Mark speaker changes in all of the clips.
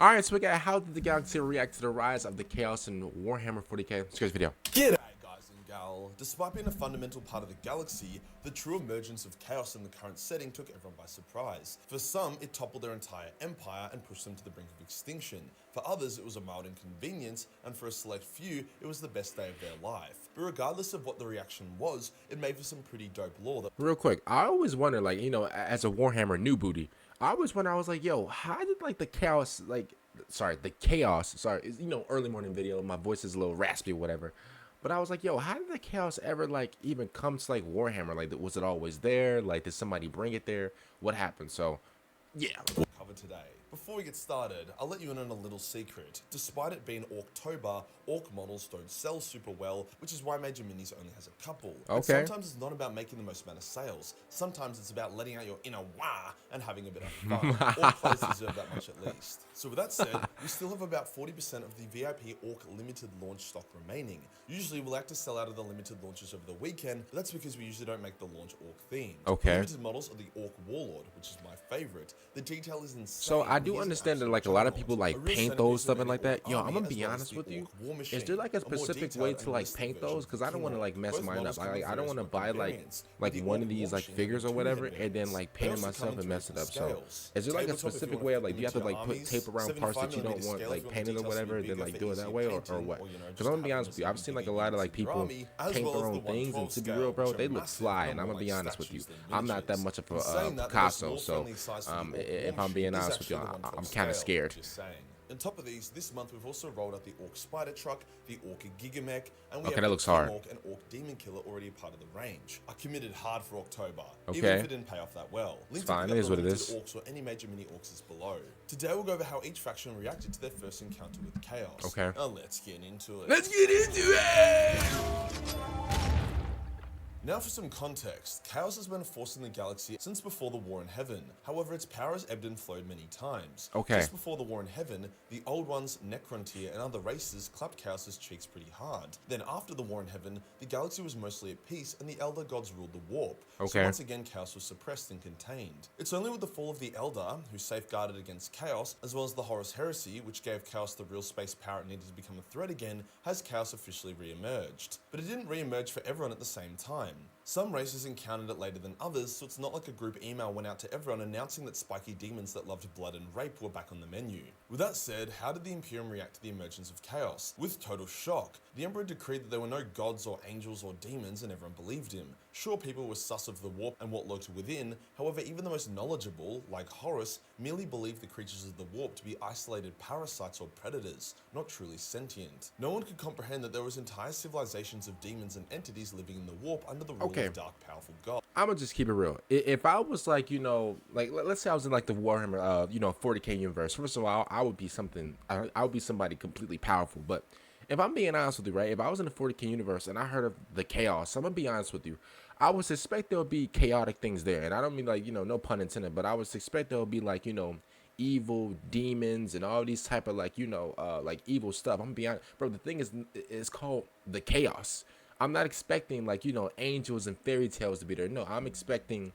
Speaker 1: Alright, so we got how did the galaxy react to the rise of the chaos in Warhammer 40k? Let's go to this video.
Speaker 2: G'day guys and gal. Despite being a fundamental part of the galaxy, the true emergence of chaos in the current setting took everyone by surprise. For some, it toppled their entire empire and pushed them to the brink of extinction. For others, it was a mild inconvenience, and for a select few, it was the best day of their life. But regardless of what the reaction was, it made for some pretty dope lore that—
Speaker 1: Real quick, I always wonder, like, you know, as a Warhammer new booty, I always wonder, I was like, yo, how did, like, the chaos, you know, early morning video, my voice is a little raspy or whatever. But I was like, yo, how did the chaos ever, like, even come to, like, Warhammer? Like, was it always there? Like, did somebody bring it there? What happened? So, yeah.
Speaker 2: we'll cover today. Before we get started, I'll let you in on a little secret. Despite it being October, Orc models don't sell super well, which is why Major Minis only has a couple.
Speaker 1: Okay.
Speaker 2: And sometimes it's not about making the most amount of sales. Sometimes it's about letting out your inner wah and having a bit of fun. Orc players deserve that much at least. So with that said, we still have about 40% of the VIP Orc limited launch stock remaining. Usually we like to sell out of the limited launches over the weekend, but that's because we usually don't make the launch Orc themed.
Speaker 1: Okay.
Speaker 2: The limited models are the Orc Warlord, which is my favorite. The detail is insane.
Speaker 1: So I do understand that, like, a lot of people like paint those, stuff like that. Yo, I'm gonna be honest with you. Is there like a specific way to like paint those? Because I don't want to like mess mine up. I don't want to buy like one of these like figures or whatever and then like paint it myself and mess it up. So is there like a specific way of like, do you have to like put tape around parts that you don't want like painted or whatever and then like do it that way or what? Because I'm gonna be honest with you, I've seen like a lot of like people paint their own things, and to be real, bro, they look fly. And I'm gonna be honest with you, I'm not that much of a Picasso, so if I'm being honest with you, I'm kind of scared.
Speaker 2: On top of these, this month we've also rolled out the Orc Spider Truck, the Orc Gigamech, and we
Speaker 1: Okay,
Speaker 2: have
Speaker 1: that looks hard.
Speaker 2: Orc and Orc Demon Killer already a part of the range. I committed hard for October, even
Speaker 1: Okay.
Speaker 2: if it didn't pay off that well.
Speaker 1: It's fine, it is what it is.
Speaker 2: Orcs or any major mini orcs is below. Today we'll go over how each faction reacted to their first encounter with chaos.
Speaker 1: Okay.
Speaker 2: Now let's get into it.
Speaker 1: Let's get into it!
Speaker 2: Now for some context, chaos has been a force in the galaxy since before the War in Heaven. However, its power has ebbed and flowed many times.
Speaker 1: Okay.
Speaker 2: Just before the War in Heaven, the old ones, Necron tier and other races clapped chaos's cheeks pretty hard. Then after the War in Heaven, the galaxy was mostly at peace and the Eldar gods ruled the warp.
Speaker 1: Okay.
Speaker 2: So once again, chaos was suppressed and contained. It's only with the fall of the Eldar, who safeguarded against chaos, as well as the Horus Heresy, which gave chaos the real space power it needed to become a threat again, has chaos officially re-emerged. But it didn't re-emerge for everyone at the same time. Some races encountered it later than others, so it's not like a group email went out to everyone announcing that spiky demons that loved blood and rape were back on the menu. With that said, how did the Imperium react to the emergence of chaos? With total shock. The Emperor decreed that there were no gods or angels or demons, and everyone believed him. Sure, people were sus of the warp and what lurked within, however, even the most knowledgeable, like Horus, merely believed the creatures of the warp to be isolated parasites or predators, not truly sentient. No one could comprehend that there was entire civilizations of demons and entities living in the warp under the rule of dark, powerful gods.
Speaker 1: I'm gonna just keep it real. If I was like, you know, like let's say I was in like the Warhammer, you know, 40k universe. First of all, I would be something. I would be somebody completely powerful. But if I'm being honest with you, right? If I was in the 40k universe and I heard of the chaos, I'm gonna be honest with you. I would suspect there would be chaotic things there, and I don't mean like, you know, no pun intended, but I would suspect there would be like, you know, evil demons and all these type of like, you know, like evil stuff. I'm gonna be honest, bro. The thing is, it's called the chaos. I'm not expecting like, you know, angels and fairy tales to be there. No, I'm expecting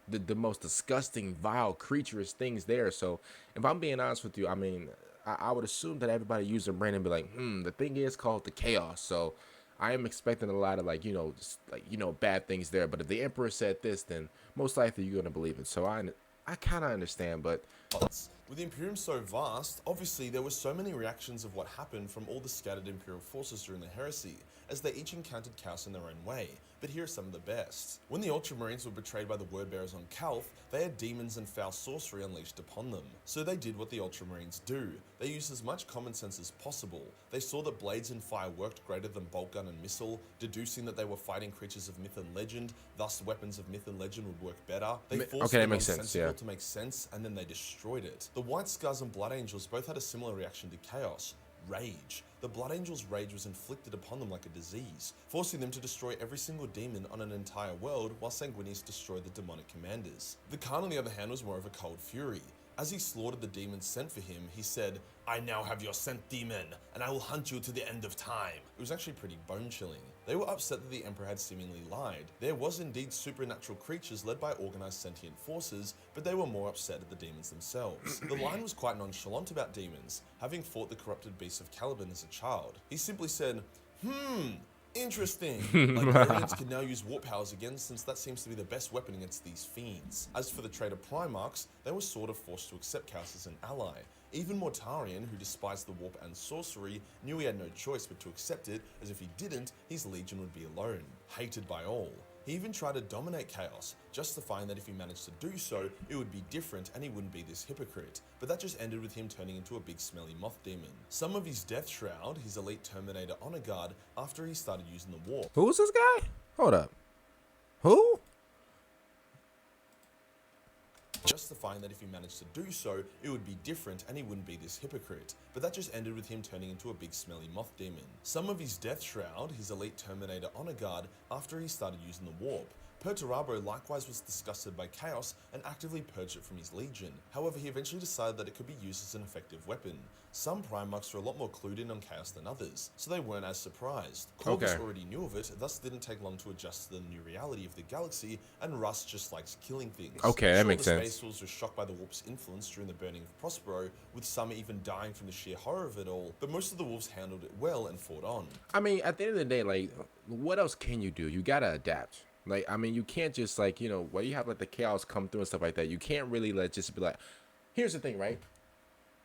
Speaker 1: the most disgusting, vile, creaturous things there. So if I'm being honest with you, I mean, I would assume that everybody use their brain and be like, the thing is called the chaos. So I am expecting a lot of like, you know, just like, you know, bad things there. But if the Emperor said this, then most likely you're gonna believe it. So I kind of understand, but
Speaker 2: with the Imperium so vast, obviously there were so many reactions of what happened from all the scattered Imperial forces during the heresy, as they each encountered chaos in their own way. But here are some of the best. When the Ultramarines were betrayed by the wordbearers on Calth, they had demons and foul sorcery unleashed upon them. So they did what the Ultramarines do. They used as much common sense as possible. They saw that blades and fire worked greater than bolt gun and missile, deducing that they were fighting creatures of myth and legend, thus weapons of myth and legend would work better. They forced
Speaker 1: that
Speaker 2: the
Speaker 1: makes sense, yeah.
Speaker 2: to make sense, and then they destroyed it. The White Scars and Blood Angels both had a similar reaction to chaos. Rage. The Blood Angels' rage was inflicted upon them like a disease, forcing them to destroy every single demon on an entire world, while Sanguinius destroyed the demonic commanders. The Khan, on the other hand, was more of a cold fury. As he slaughtered the demons sent for him, he said, "I now have your sent demon, and I will hunt you to the end of time." It was actually pretty bone-chilling. They were upset that the Emperor had seemingly lied. There was indeed supernatural creatures led by organized sentient forces, but they were more upset at the demons themselves. The line was quite nonchalant about demons, having fought the corrupted beasts of Caliban as a child. He simply said, interesting. Variants can now use warp powers again, since that seems to be the best weapon against these fiends. As for the traitor Primarchs, they were sort of forced to accept Chaos as an ally. Even Mortarion, who despised the warp and sorcery, knew he had no choice but to accept it, as if he didn't, his legion would be alone, hated by all. He even tried to dominate Chaos, justifying that if he managed to do so, it would be different and he wouldn't be this hypocrite. But that just ended with him turning into a big smelly moth demon. Some of his death shroud, his elite Terminator honor guard, after he started using the warp.
Speaker 1: Who's this guy? Hold up. Who?
Speaker 2: Justifying that if he managed to do so, it would be different and he wouldn't be this hypocrite. But that just ended with him turning into a big smelly moth demon. Some of his death shroud, his elite Terminator honor guard, after he started using the warp. Perturabo likewise was disgusted by Chaos and actively purged it from his legion. However, he eventually decided that it could be used as an effective weapon. Some Primarchs were a lot more clued in on Chaos than others, so they weren't as surprised. Corvus already knew of it, thus didn't take long to adjust to the new reality of the galaxy, and Rust just likes killing things.
Speaker 1: Okay, that makes sense.
Speaker 2: The Space Wolves were shocked by the warp's influence during the burning of Prospero, with some even dying from the sheer horror of it all, but most of the wolves handled it well and fought on.
Speaker 1: I mean, at the end of the day, like, what else can you do? You gotta adapt. Like, I mean, you can't just, like, you know, where you have, like, the chaos come through and stuff like that, you can't really, like, just be like, here's the thing, right?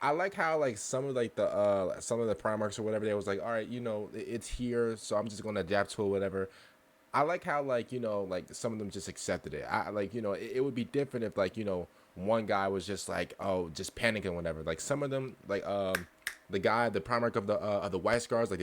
Speaker 1: I like how, like, some of the Primarchs or whatever, they was like, all right, you know, it's here, so I'm just gonna adapt to it, whatever. I like how, like, you know, like, some of them just accepted it. I like, you know, it would be different if, like, you know, one guy was just like, oh, just panicking, whatever. Like, some of them, like, the Primarch of the White Scars, like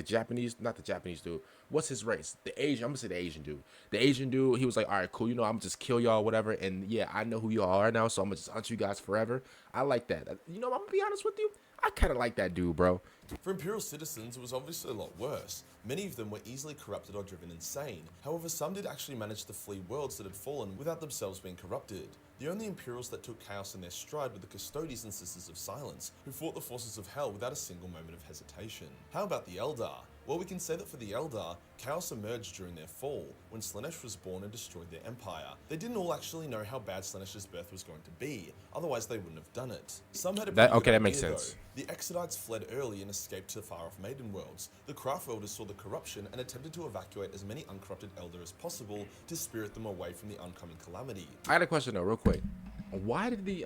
Speaker 1: not the Japanese dude. What's his race? The Asian. I'm gonna say the Asian dude. The Asian dude. He was like, all right, cool. You know, I'm gonna just kill y'all, whatever. And yeah, I know who y'all are now, so I'm gonna just hunt you guys forever. I like that. You know, I'm gonna be honest with you. I kind of like that dude, bro.
Speaker 2: For Imperial citizens, it was obviously a lot worse. Many of them were easily corrupted or driven insane. However, some did actually manage to flee worlds that had fallen without themselves being corrupted. The only Imperials that took Chaos in their stride were the Custodes and Sisters of Silence, who fought the forces of Hell without a single moment of hesitation. How about the Eldar? Well, we can say that for the Eldar, Chaos emerged during their fall, when Slaanesh was born and destroyed their empire. They didn't all actually know how bad Slaanesh's birth was going to be, otherwise they wouldn't have done it. Some had a pretty good
Speaker 1: that makes
Speaker 2: idea,
Speaker 1: sense.
Speaker 2: though. The Exodites fled early and escaped to far-off Maiden Worlds. The Craftworlders saw the corruption and attempted to evacuate as many uncorrupted Eldar as possible to spirit them away from the oncoming calamity.
Speaker 1: I got a question though, real quick. Why did the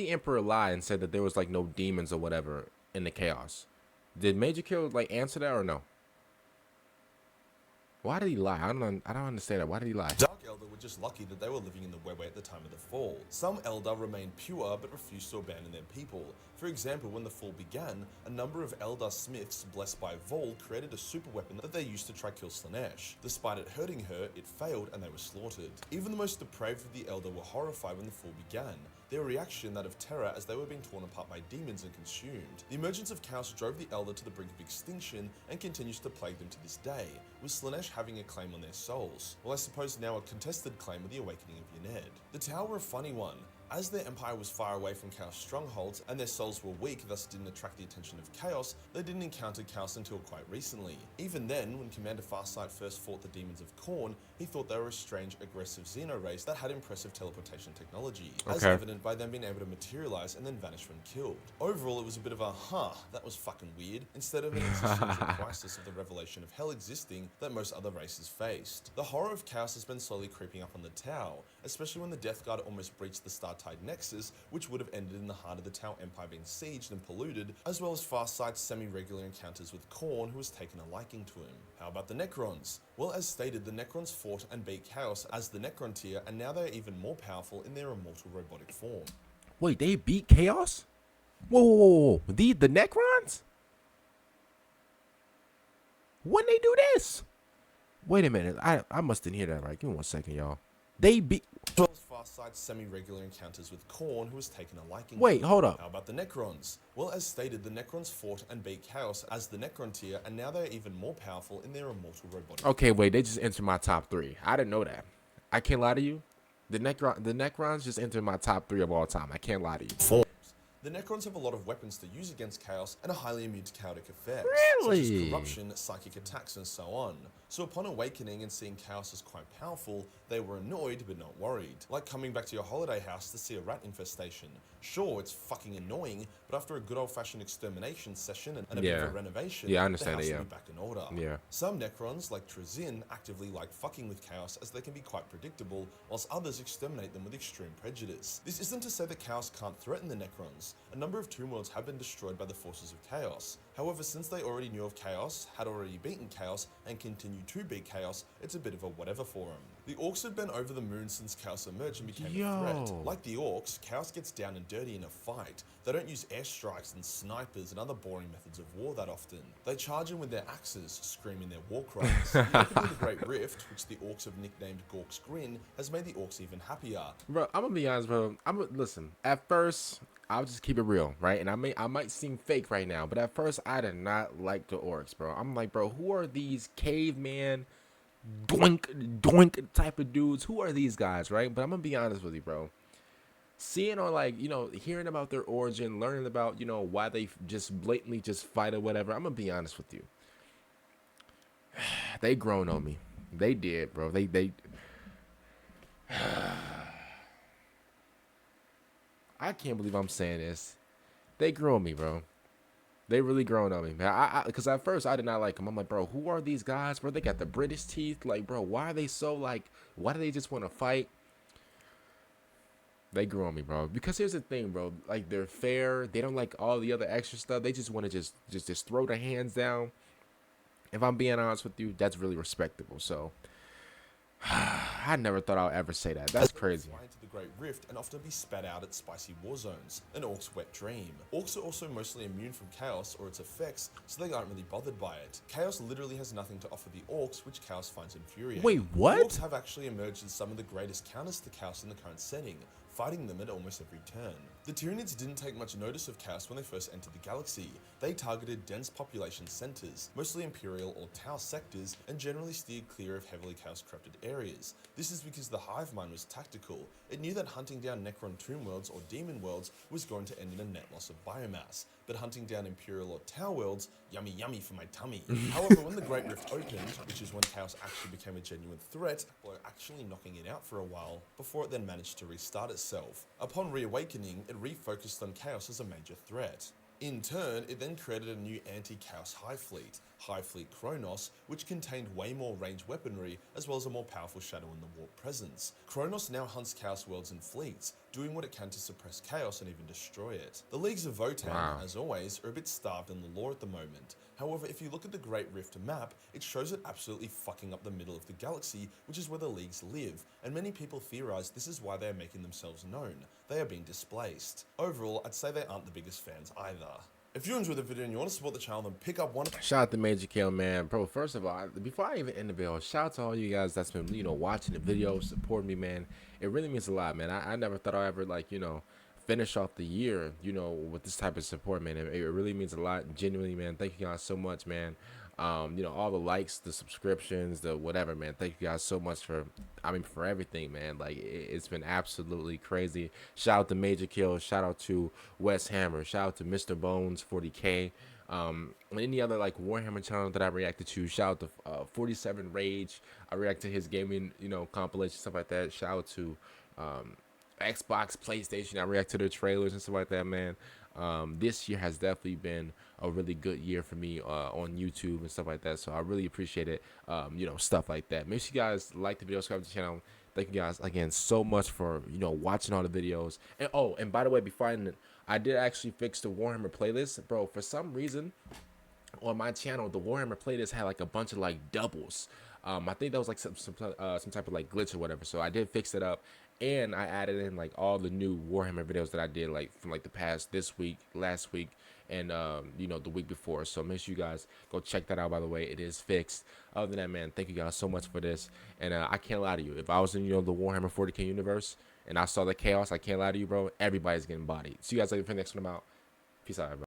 Speaker 1: Emperor lie and said that there was like no demons or whatever in the chaos? Did Majorkill like answer that or no? Why did he lie? I don't understand that. Why did he lie?
Speaker 2: Dark Eldar were just lucky that they were living in the Wewey at the time of the fall. Some Eldar remained pure but refused to abandon their people. For example, when the fall began, a number of Eldar smiths blessed by Vol created a super weapon that they used to try kill Slaanesh. Despite it hurting her, it failed and they were slaughtered. Even the most depraved of the Eldar were horrified when the fall began. Their reaction that of terror as they were being torn apart by demons and consumed. The emergence of Chaos drove the Eldar to the brink of extinction and continues to plague them to this day, with Slaanesh having a claim on their souls. Well, I suppose now a contested claim with the awakening of Yned. The Tower were a funny one. As their empire was far away from Chaos strongholds and their souls were weak, thus didn't attract the attention of Chaos, they didn't encounter Chaos until quite recently. Even then, when Commander Farsight first fought the demons of Khorne, he thought they were a strange, aggressive Xeno race that had impressive teleportation technology, as evident by them being able to materialize and then vanish when killed. Overall, it was a bit of a, that was fucking weird, instead of an existential crisis of the revelation of hell existing that most other races faced. The horror of Chaos has been slowly creeping up on the Tau, especially when the Death Guard almost breached the Startide Nexus, which would have ended in the heart of the Tau Empire being sieged and polluted, as well as Farsight's semi-regular encounters with Khorne, who has taken a liking to him. How about the Necrons? Well, as stated, the Necrons fought and beat Chaos as the Necron tier, and now they are even more powerful in their immortal robotic form.
Speaker 1: Wait, they beat Chaos? Whoa. The Necrons? When they do this? Wait a minute, I must didn't hear that right. Give me 1 second, y'all. They beat...
Speaker 2: As well as Farsight's semi-regular encounters with Khorne, who has taken a liking.
Speaker 1: Wait, hold up.
Speaker 2: How about the Necrons? Well, as stated, the Necrons fought and beat Chaos as the Necron tier, and now they are even more powerful in their immortal robotic.
Speaker 1: Okay, wait, they just entered my top 3. I didn't know that. I can't lie to you. The Necrons just entered my top 3 of all time. I can't lie to you.
Speaker 2: Forms. The Necrons have a lot of weapons to use against chaos and are highly immune to chaotic effects, such as
Speaker 1: Really?
Speaker 2: corruption, psychic attacks, and so on. So upon awakening and seeing chaos as quite powerful, they were annoyed but not worried. Like coming back to your holiday house to see a rat infestation. Sure, it's fucking annoying, but after a good old-fashioned extermination session and a bit of a renovation,
Speaker 1: I understand
Speaker 2: the house
Speaker 1: it,
Speaker 2: will be back in order.
Speaker 1: Yeah.
Speaker 2: Some Necrons, like Tzeentch, actively like fucking with chaos as they can be quite predictable, whilst others exterminate them with extreme prejudice. This isn't to say that chaos can't threaten the Necrons. A number of Tomb Worlds have been destroyed by the forces of chaos. However, since they already knew of chaos, had already beaten chaos, and continue to beat chaos, it's a bit of a whatever for them. The Orcs have been over the moon since chaos emerged and became a threat. Like the Orcs, chaos gets down and dirty in a fight. They don't use airstrikes and snipers and other boring methods of war that often. They charge in with their axes, screaming their war cries. The opening of the Great Rift, which the Orcs have nicknamed Gork's Grin, has made the Orcs even happier.
Speaker 1: Bro, I'm gonna be honest, bro. Listen. At first, I'll just keep it real, right? And I might seem fake right now, but at first, I did not like the Orcs, bro. I'm like, bro, who are these caveman, doink type of dudes? Who are these guys, right? But I'm gonna be honest with you, bro. Seeing or like, hearing about their origin, learning about, why they just blatantly just fight or whatever. I'm gonna be honest with you. They grown on me. They did, bro. They. I can't believe I'm saying this. They grew on me, bro. They really grown on me, man. Because at first I did not like them. I'm like, bro, who are these guys, bro? They got the British teeth. Like, bro, why are they so like? Why do they just want to fight? They grew on me, bro. Because here's the thing, bro. Like, they're fair. They don't like all the other extra stuff. They just want to just throw their hands down. If I'm being honest with you, that's really respectable. So I never thought I'd ever say that. That's crazy.
Speaker 2: Fly into the Great Rift and often be spat out at spicy war zones, an Orc's wet dream. Orcs are also mostly immune from chaos or its effects, so they aren't really bothered by it. Chaos literally has nothing to offer the Orcs, which chaos finds infuriating.
Speaker 1: Wait, what?
Speaker 2: The Orcs have actually emerged as some of the greatest counters to chaos in the current setting, fighting them at almost every turn. The Tyranids didn't take much notice of chaos when they first entered the galaxy. They targeted dense population centers, mostly Imperial or Tau sectors, and generally steered clear of heavily chaos-corrupted areas. This is because the hive mind was tactical. It knew that hunting down Necron tomb worlds or demon worlds was going to end in a net loss of biomass, but hunting down Imperial or Tau worlds, yummy yummy for my tummy. However, when the Great Rift opened, which is when chaos actually became a genuine threat, by actually knocking it out for a while, before it then managed to restart itself. Upon reawakening, it refocused on chaos as a major threat. In turn, it then created a new anti-chaos Hive Fleet Kronos, which contained way more ranged weaponry, as well as a more powerful shadow in the warp presence. Kronos now hunts chaos worlds in fleets, doing what it can to suppress chaos and even destroy it. The Leagues of Votann, as always, are a bit starved in the lore at the moment. However, if you look at the Great Rift map, it shows it absolutely fucking up the middle of the galaxy, which is where the Leagues live, and many people theorize this is why they are making themselves known. They are being displaced. Overall, I'd say they aren't the biggest fans either. If you enjoyed the video and you want to support the channel, then pick up one.
Speaker 1: Shout out to Majorkill, man. Bro, first of all, before I even end the video, shout out to all you guys that's been, watching the video, supporting me, man. It really means a lot, man. I never thought I'd ever, like, finish off the year, with this type of support, man. It really means a lot, genuinely, man. Thank you guys so much, man. All the likes, the subscriptions, the whatever, man. Thank you guys so much for everything, man. Like, it's been absolutely crazy. Shout out to Majorkill. Shout out to Wes Hammer. Shout out to Mr. Bones 40k. Any other like Warhammer channel that I reacted to. Shout out to 47 Rage. I react to his gaming, compilation, stuff like that. Shout out to Xbox, PlayStation. I react to their trailers and stuff like that, man. This year has definitely been a really good year for me on YouTube and stuff like that. So I really appreciate it. Stuff like that. Make sure you guys like the video, subscribe to the channel. Thank you guys again so much for watching all the videos. And and by the way, before I did actually fix the Warhammer playlist, bro. For some reason, on my channel, the Warhammer playlist had like a bunch of like doubles. I think that was like some type of like glitch or whatever. So I did fix it up, and I added in like all the new Warhammer videos that I did like from like the past this week, last week, and the week before. So make sure you guys go check that out. By the way, it is fixed. Other than that, man, thank you guys so much for this. And I can't lie to you, if I was in the Warhammer 40k universe and I saw the chaos, I can't lie to you, bro. Everybody's getting bodied. See you guys later for the next one. I'm out. Peace out, everybody.